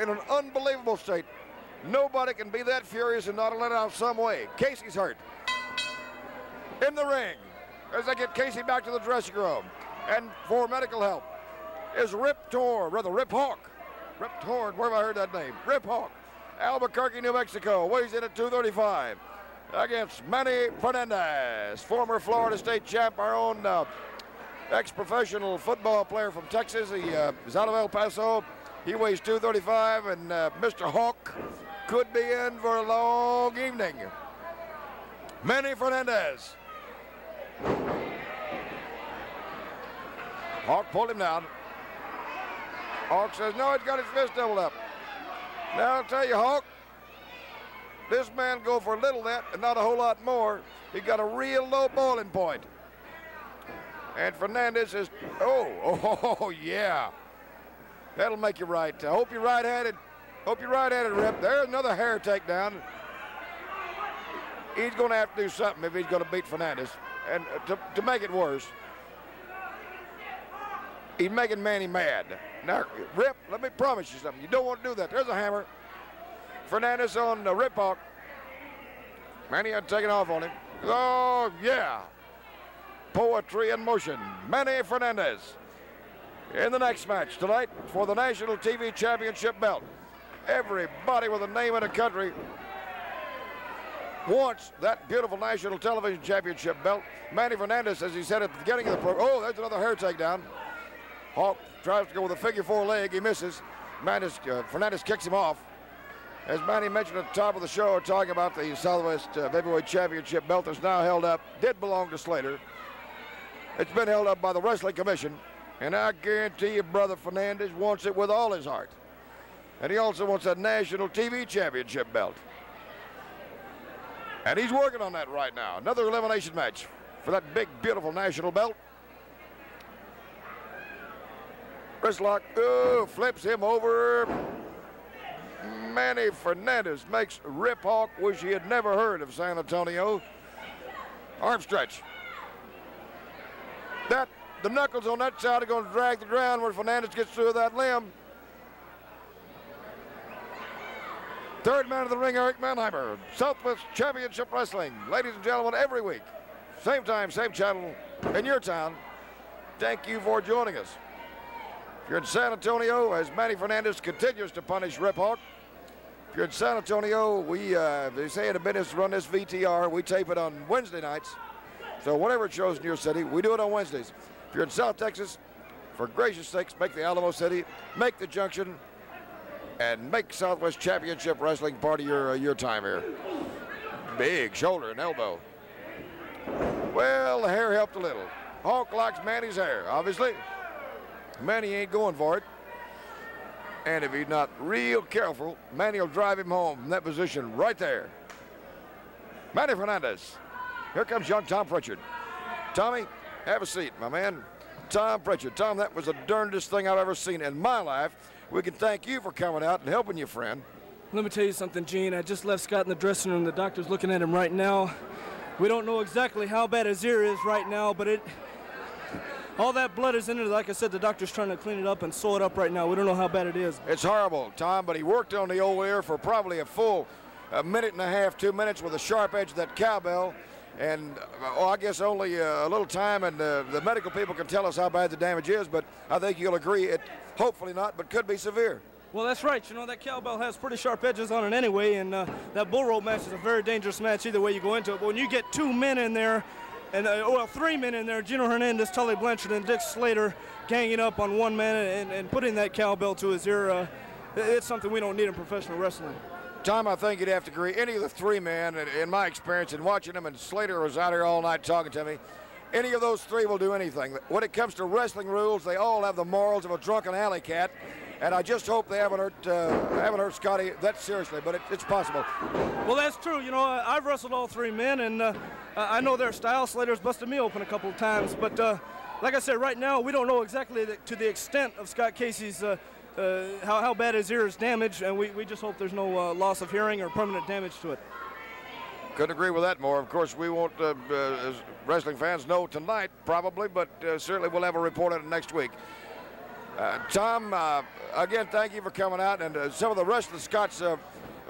in an unbelievable state. Nobody can be that furious and not let out some way. Casey's hurt. In the ring, as they get Casey back to the dressing room, and for medical help, is Rip Hawk, where have I heard that name? Rip Hawk, Albuquerque, New Mexico, weighs in at 235, against Manny Fernandez, former Florida State champ, our own ex-professional football player from Texas. He is out of El Paso. He weighs 235, and Mr. Hawk could be in for a long evening. Manny Fernandez. Hawk pulled him down. Hawk says, no, he's got his fist doubled up. Now, I'll tell you, Hawk, this man go for a little that and not a whole lot more. He got a real low boiling point. And Fernandez says, oh, yeah. That'll make you right. I hope you're right-handed. Hope you're right-handed, Rip. There's another hair takedown. He's going to have to do something if he's going to beat Fernandez. And to make it worse, he's making Manny mad. Now, Rip, let me promise you something. You don't want to do that. There's a hammer. Fernandez on Rip Hawk. Manny had taken off on him. Oh, yeah. Poetry in motion. Manny Fernandez in the next match tonight for the National TV Championship belt. Everybody with a name in the country wants that beautiful National Television Championship belt. Manny Fernandez, as he said at the beginning of the program, oh, there's another hair takedown. Hawk tries to go with a figure-4 leg. He misses. Fernandez kicks him off. As Manny mentioned at the top of the show, talking about the Southwest Heavyweight Championship belt that's now held up, did belong to Slater. It's been held up by the Wrestling Commission, and I guarantee you, Brother Fernandez wants it with all his heart. And he also wants a National TV Championship belt. And he's working on that right now. Another elimination match for that big, beautiful national belt. Wrist lock, flips him over. Manny Fernandez makes Rip Hawk wish he had never heard of San Antonio. Arm stretch. The knuckles on that side are going to drag the ground when Fernandez gets through that limb. Third man of the ring, Eric Mannheimer, Southwest Championship Wrestling. Ladies and gentlemen, every week, same time, same channel, in your town. Thank you for joining us. If you're in San Antonio, as Manny Fernandez continues to punish Rip Hawk, if you're in San Antonio, they say in the business run this VTR, we tape it on Wednesday nights. So whatever it shows in your city, we do it on Wednesdays. If you're in South Texas, for gracious sakes, make the Alamo City, make the Junction, and make Southwest Championship Wrestling part of your time here. Big shoulder and elbow. Well, the hair helped a little. Hawk likes Manny's hair, obviously. Manny ain't going for it. And if he's not real careful, Manny will drive him home from that position right there. Manny Fernandez. Here comes young Tom Pritchard. Tommy, have a seat, my man. Tom Pritchard. Tom, that was the darndest thing I've ever seen in my life. We can thank you for coming out and helping your friend. Let me tell you something, Gene. I just left Scott in the dressing room. The doctor's looking at him right now. We don't know exactly how bad his ear is right now, but all that blood is in it. Like I said, the doctor's trying to clean it up and sew it up right now. We don't know how bad it is. It's horrible, Tom, but he worked on the old ear for probably a full minute and a half, 2 minutes with a sharp edge of that cowbell. And I guess only a little time, and the medical people can tell us how bad the damage is, but I think you'll agree it, hopefully not, but could be severe. Well, that's right. You know, that cowbell has pretty sharp edges on it anyway, and that bull rope match is a very dangerous match either way you go into it. But when you get 2 men in there, and well, 3 men in there, Gino Hernandez, Tully Blanchard, and Dick Slater ganging up on one man and putting that cowbell to his ear, it's something we don't need in professional wrestling. Tom, I think you'd have to agree. Any of the 3 men, in my experience in watching them, and Slater was out here all night talking to me, any of those 3 will do anything. When it comes to wrestling rules, they all have the morals of a drunken alley cat, and I just hope they haven't hurt Scotty that seriously, but it's possible. Well, that's true. You know, I've wrestled all 3 men, and I know their style. Slater's busted me open a couple of times, but like I said, right now we don't know exactly to the extent of Scott Casey's how bad his ear is damaged, and we just hope there's no loss of hearing or permanent damage to it. Couldn't agree with that more. Of course, we won't, as wrestling fans, know tonight probably, but certainly we'll have a report on it next week. Tom, again, thank you for coming out. And some of the rest of the Scott's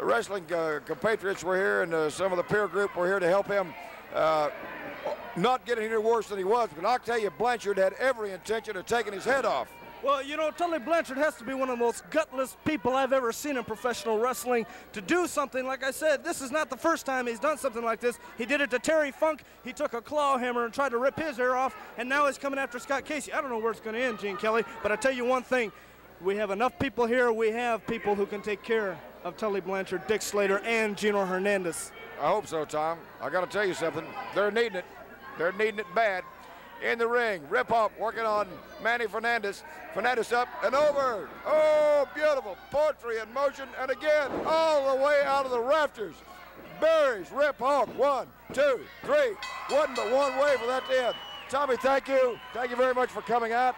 wrestling compatriots were here, and some of the peer group were here to help him not get any worse than he was. But I'll tell you, Blanchard had every intention of taking his head off. Well, you know, Tully Blanchard has to be one of the most gutless people I've ever seen in professional wrestling. To do something, like I said, this is not the first time he's done something like this. He did it to Terry Funk. He took a claw hammer and tried to rip his hair off, and now he's coming after Scott Casey. I don't know where it's going to end, Gene Kelly, but I tell you one thing. We have enough people here. We have people who can take care of Tully Blanchard, Dick Slater, and Gino Hernandez. I hope so, Tom. I got to tell you something. They're needing it. They're needing it bad. In the ring, Rip Hop working on Manny Fernandez. Fernandez up and over. Oh, beautiful. Poetry in motion. And again, all the way out of the rafters. Buries Rip Hawk. 1, 2, 3. Wasn't but one way for that to end. Tommy, thank you. Thank you very much for coming out.